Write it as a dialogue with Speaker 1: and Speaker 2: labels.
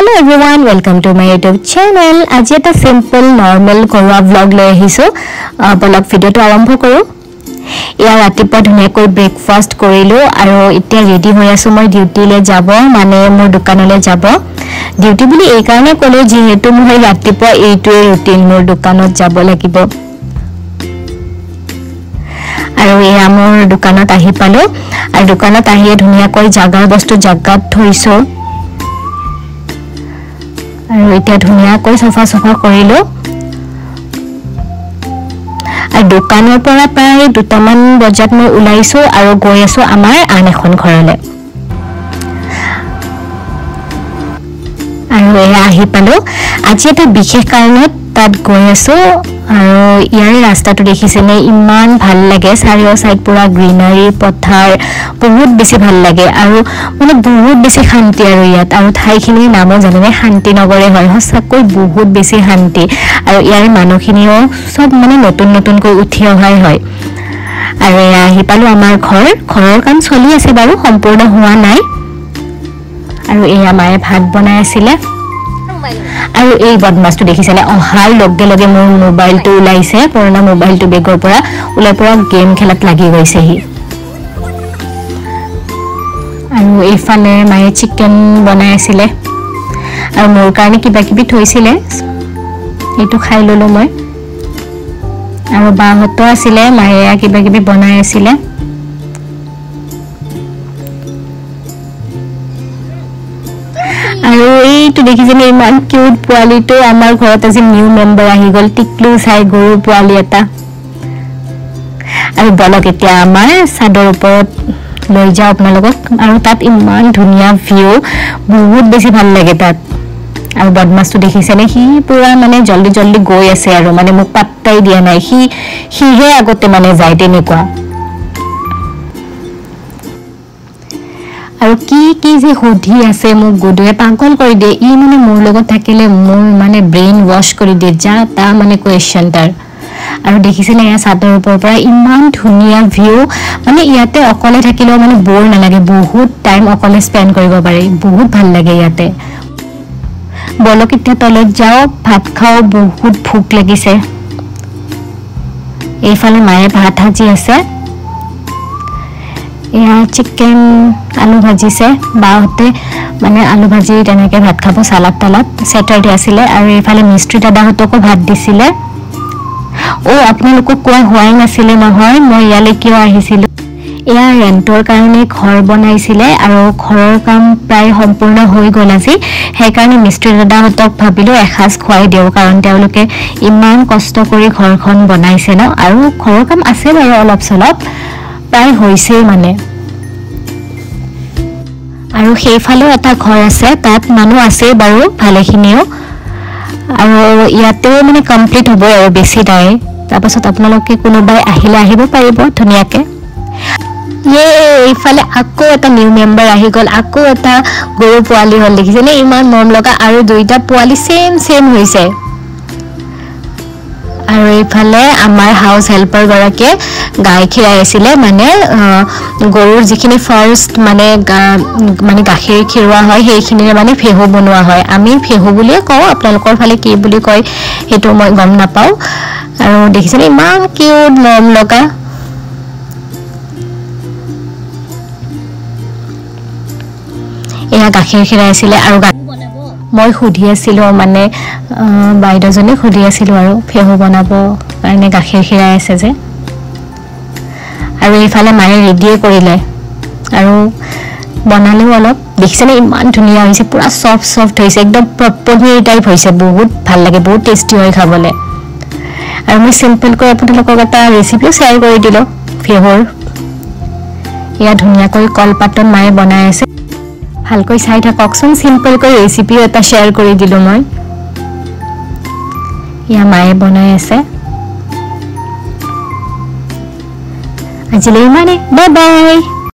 Speaker 1: Hello everyone, welcome to my YouTube channel. আজি এটা simple normal ঘৰুৱা vlog লৈ আহিছো। ব্লগ ভিডিওটো আৰম্ভ কৰো। ইয়া ৰাতিপুৱা ধুনীয়াকৈ ব্ৰেকফাষ্ট কৰিলো আৰু এতিয়া ৰেডি হৈ আছো মই ডিউটিলে যাব মানে মোৰ দোকানলৈ যাব। ডিউটি বুলি এই কাৰণে ক'লো যিহেতু মই ৰাতিপুৱা এইটোৱে ৰুটিন মোৰ দোকানত যাব লাগিব। আৰু এয়া মোৰ দোকানত আহি পালো আৰু দোকানত আহি ধুনীয়াকৈ জাগাৰ বস্তু জাগাত থৈছো। আৰু এটা ধুনীয়াকৈ সফা কৰিলো আৰু দোকানৰ পৰা প্ৰায় 2টামান বজাত মই ওলাইছো আৰু গৈ আছো আমাৰ আন এখন ঘৰলৈ আৰু এয়া আহি পালো আজি এটা বিশেষ কাৰণত তাত গৈ আছো আৰু ইয়াৰ ৰাস্তাটো দেখিছেনে ইমান ভাল লাগে চাৰিও সাইড পুৰা গ্ৰীনাৰী পথাৰ বহুত বেছি ভাল লাগে আৰু মানে বহুত বেছি শান্তি আৰু ইয়াত আৰু ঠাইখিনিৰ নামো জানেনে শান্তি নগৰে হয় সঁচাকৈ বহুত বেছি শান্তি আৰু ইয়াৰ মানুহখিনিও সব মানে নতুনকৈ উঠি অহাই হয় আৰু এয়া আহি পালো আমাৰ ঘৰৰ কাম চলি আছে বাৰু সম্পূৰ্ণ হোৱা নাই আৰু এয়া মায়ে ভাত বনাই আছিল আৰু এই বদমাছটো দেখিছেনে অহাৰ লগে লগে মোৰ মোবাইলটো ওলাইছে পুৰণা মোবাইলটো বেগৰ পৰা ওলাই পৰা গেম খেলাত লাগি গৈছে হি আৰু এইফালে মায়ে চিকেন বনাই আছিল আৰু মোৰ কাৰণে কিবা কিবি থৈছিল এইটো খাই ললো মই আৰু বাহতো আছিল মায়ে কিবা কিবি বনাই আছিল আৰু এইটো দেখিছেনে ইমান কিউট পোৱালিটো আমাৰ ঘৰত আজি নিউ মেম্বাৰ আহি গল টিকলু চাই গৰু পোৱালি এটা আৰু বলক এতিয়া আমাৰ সাদৰ ওপৰত লৈ যাও আপোনালোকক আৰু তাত ইমান ধুনীয়া ভিউ বহুত বেছি ভাল লাগে তাত আৰু বদমাছটো দেখিছেনে হি পুৰা মানে জলদি গৈ আছে আৰু মানে মোক পাত্তাই দিয়া নাই হিহে আগতে মানে যায় তেনেকুৱা আৰু কি যে হধি আছে মোক গুদুৱে পাগল কৰি দিয়ে ই মানে মোৰ লগত থাকিলে মোৰ মানে ব্ৰেইন ওয়াশ কৰি দিয়ে যা তা মানে কোৱেশ্চন তাৰ আৰু দেখিছেনে ইয়া সাদৰ ওপৰৰ পৰা ইমান ধুনীয়া ভিউ মানে ইয়াতে অকলে থাকিলেও মানে বৰ নালাগে বহুত টাইম অকলে স্পেন্ড কৰিব পাৰি বহুত ভাল লাগে ইয়াতে বলক এতিয়া তলত যাও ভাত খাও বহুত ভোক লাগিছে এইফালে মায়ে ভাত ভাজি আছে ইয়া চিকেন আলু ভাজিছে বাহতে মানে আলু ভাজি তেনেকে ভাত খাব সালাদ তালাদ স্যাটাৰডে আছিল আৰু এইফালে মিস্ত্ৰী দাদাহতকো ভাত দিছিলে ও আপোনালোকক কোৱা হোৱাই নাছিল নহয় মই ইয়ালে কিয় আহিছিল এয়া ৰেন্টৰ কাৰণে ঘৰ বনাইছিলে আৰু ঘৰৰ কাম প্ৰায় সম্পূৰ্ণ হৈ গল আজি সেই কাৰণে মিস্ত্ৰী দাদাহতক ভাবিলো এখাজ খুৱাই দিও কাৰণ তেওঁলোকে ইমান কষ্ট কৰি ঘৰখন বনাইছে ন আৰু ঘৰৰ কাম আছে বাৰু অলপ চলপ প্ৰায় হৈছে মানে আৰু সেইফালে এটা ঘৰ আছে তাত মানুহ আছে বাৰু ভালেখিনিও আৰু ইয়াতেও মানে কমপ্লিট হ'ব আৰু বেছি নাই তাৰপাছত আপোনালোকে কোনোবাই আহিলে আহিব পাৰিব ধুনীয়াকে এইফালে আকৌ এটা নিউ মেম্বাৰ আহি গল আকৌ এটা গৰু পোৱালি হল দেখিছেনে ইমান মৰম লগা আৰু দুইটা পোৱালি সেম হৈছে আৰু এইফালে আমাৰ হাউস হেল্পাৰ গৰাকীয়ে গাই খিৰাই আছিল মানে গৰুৰ যিখিনি ফাৰ্ষ্ট মানে গাখীৰ খিৰোৱা হয় সেইখিনিৰে মানে ফেহু বনোৱা হয় আমি ফেহু বুলিয়ে কওঁ আপোনালোকৰ ফালে কি বুলি কয় হেতু মই গম নাপাও আৰু দেখিছেনে ইমান কিউট মৰম লগা এয়া গাখীৰ খিৰাই আছিল আৰু মই খুধি আছিল মানে বাইদেউজনী খুধি আছিল আৰু ফেহু বনাব কাৰণে গাখীৰ খিৰাই আছে যে আৰু এইফালে মায়ে ৰেডিয়ে কৰিলে আৰু বনালেও অলপ দেখিছেনে ইমান ধুনীয়া হৈছে পুৰা সফট হৈছে একদম পনীৰ টাইপ হৈছে বহুত ভাল লাগে বহুত টেষ্টি হয় খাবলৈ আৰু মই সিম্পল কৰি আপোনালোকক এটা ৰেচিপিও শ্বেয়াৰ কৰি দিলো ফেহুৰ ইয়া ধুনীয়াকৈ কলপাতত মায়ে বনাই আছে ভালকৈ চাই থাককচোন সিম্পল কৰি ৰেচিপিও এটা শ্বেয়াৰ কৰি দিলো মই ইয়া মায়ে বনাই আছে আজিলৈ ইমানে বাই বাই